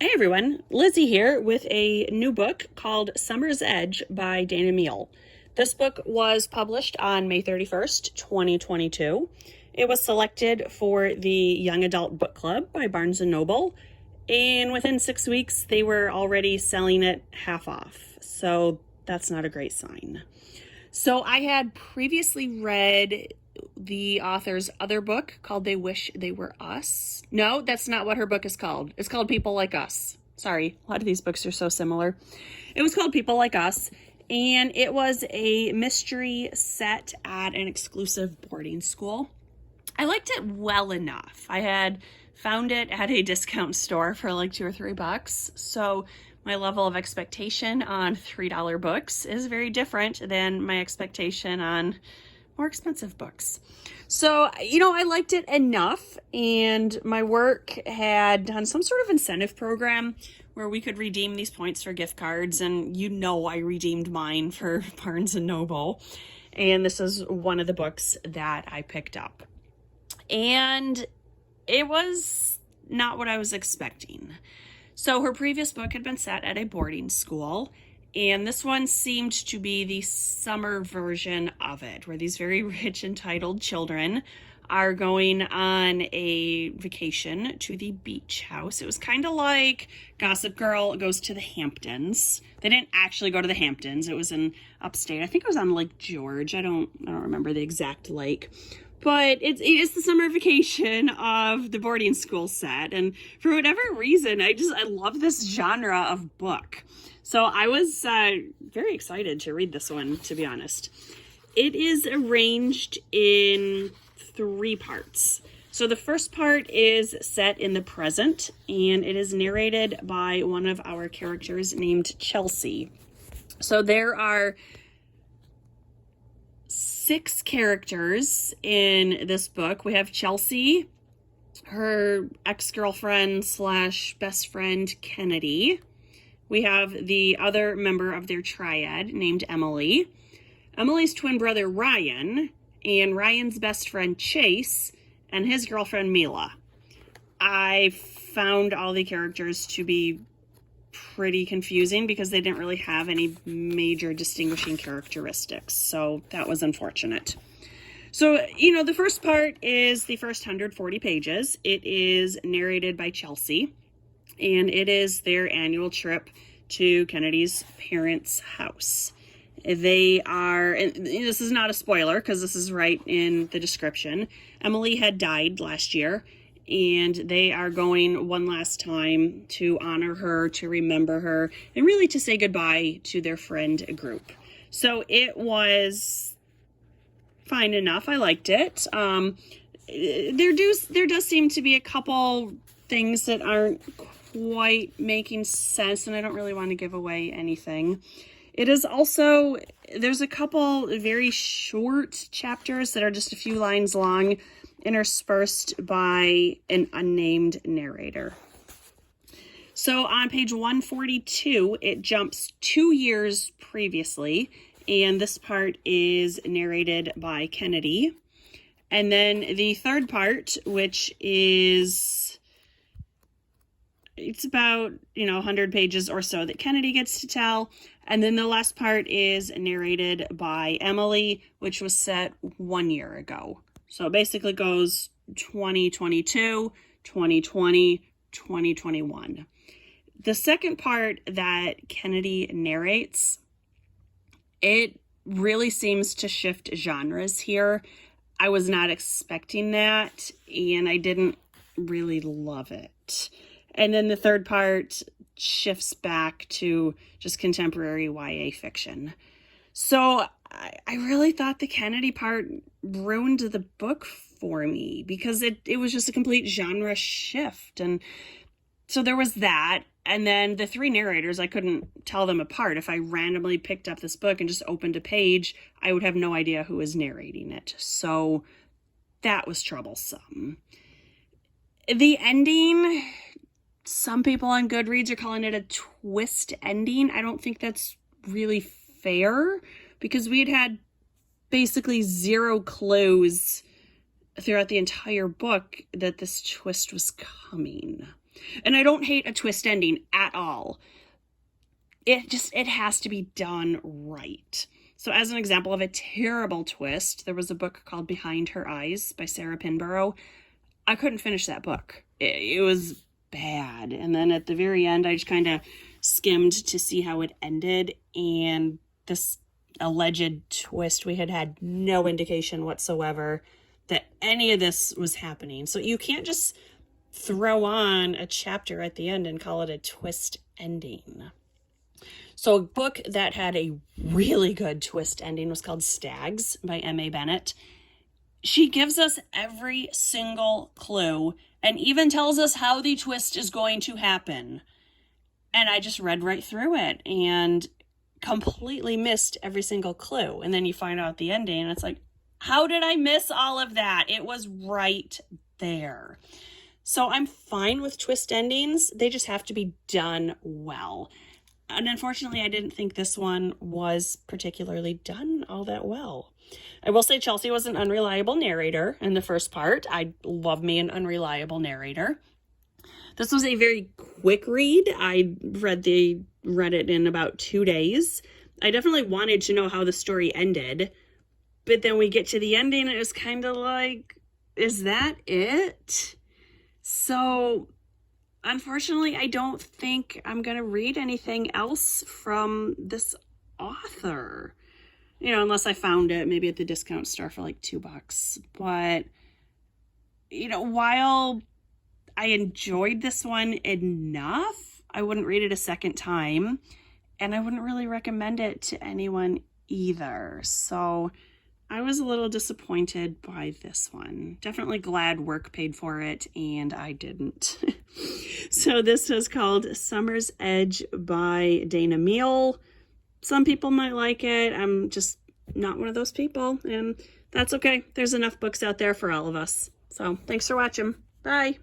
Hey everyone, Lizzie here with a new book called Summer's Edge by Dana Mele. This book was published on May 31st, 2022. It was selected for the Young Adult Book Club by Barnes & Noble, and within 6 weeks they were already selling it half off. So that's not a great sign. So I had previously read the author's other book called They Wish They Were Us. No, that's not what her book is called. It's called People Like Us. Sorry, a lot of these books are so similar. It was called People Like Us, and it was a mystery set at an exclusive boarding school. I liked it well enough. I had found it at a discount store for like $2 or $3. So my level of expectation on $3 books is very different than my expectation on more expensive books. So, I liked it enough, and my work had done some sort of incentive program where we could redeem these points for gift cards, and I redeemed mine for Barnes & Noble, and this is one of the books that I picked up. And it was not what I was expecting. So her previous book had been set at a boarding school, and this one seemed to be the summer version of it, where these very rich, entitled children are going on a vacation to the beach house. It was kind of like Gossip Girl goes to the Hamptons. They didn't actually go to the Hamptons. It was in upstate. I think it was on Lake George. I don't remember the exact lake. But it is the summer vacation of the boarding school set. And for whatever reason, I love this genre of book. So I was very excited to read this one, to be honest. It is arranged in 3 parts. So the first part is set in the present, and it is narrated by one of our characters named Chelsea. So there are 6 characters in this book. We have Chelsea, her ex-girlfriend / best friend Kennedy. We have the other member of their triad named Emily, Emily's twin brother Ryan, and Ryan's best friend Chase, and his girlfriend Mele. I found all the characters to be pretty confusing because they didn't really have any major distinguishing characteristics, so that was unfortunate. So, the first part is the first 140 pages. It is narrated by Chelsea, and it is their annual trip to Kennedy's parents' house. They are, and this is not a spoiler because this is right in the description, Emily had died last year, and they are going one last time to honor her, to remember her, and really to say goodbye to their friend group. So it was fine enough. I liked it. There does seem to be a couple things that aren't quite making sense, and I don't really want to give away anything. It is also, there's a couple very short chapters that are just a few lines long, interspersed by an unnamed narrator. So on page 142, it jumps 2 years previously, and this part is narrated by Kennedy. And then the third part, which is, it's about, 100 pages or so that Kennedy gets to tell. And then the last part is narrated by Emily, which was set 1 year ago. So it basically goes 2022, 2020, 2021. The second part that Kennedy narrates, it really seems to shift genres here. I was not expecting that, and I didn't really love it. And then the third part shifts back to just contemporary YA fiction. So I really thought the Kennedy part ruined the book for me because it was just a complete genre shift. And so there was that. And then the 3 narrators, I couldn't tell them apart. If I randomly picked up this book and just opened a page, I would have no idea who was narrating it. So that was troublesome. The ending, some people on Goodreads are calling it a twist ending. I don't think that's really fair because we had basically 0 clues throughout the entire book that this twist was coming. And I don't hate a twist ending at all. It has to be done right. So as an example of a terrible twist, there was a book called Behind Her Eyes by Sarah Pinborough. I couldn't finish that book. It was bad. And then at the very end, I just kind of skimmed to see how it ended. And this alleged twist, we had no indication whatsoever that any of this was happening. So you can't just throw on a chapter at the end and call it a twist ending. So a book that had a really good twist ending was called Stags by M.A. Bennett. She gives us every single clue and even tells us how the twist is going to happen. And I just read right through it and completely missed every single clue. And then you find out the ending and it's like, how did I miss all of that? It was right there. So I'm fine with twist endings. They just have to be done well. And unfortunately, I didn't think this one was particularly done all that well. I will say Chelsea was an unreliable narrator in the first part. I love me an unreliable narrator. This was a very quick read. I read it in about 2 days. I definitely wanted to know how the story ended. But then we get to the ending and it was kind of like, is that it? So unfortunately, I don't think I'm going to read anything else from this author. Unless I found it maybe at the discount store for like $2. But, while I enjoyed this one enough, I wouldn't read it a second time. And I wouldn't really recommend it to anyone either. So I was a little disappointed by this one. Definitely glad work paid for it, and I didn't. So this was called Summer's Edge by Dana Mele. Some people might like it. I'm just not one of those people, and that's okay. There's enough books out there for all of us. So thanks for watching. Bye.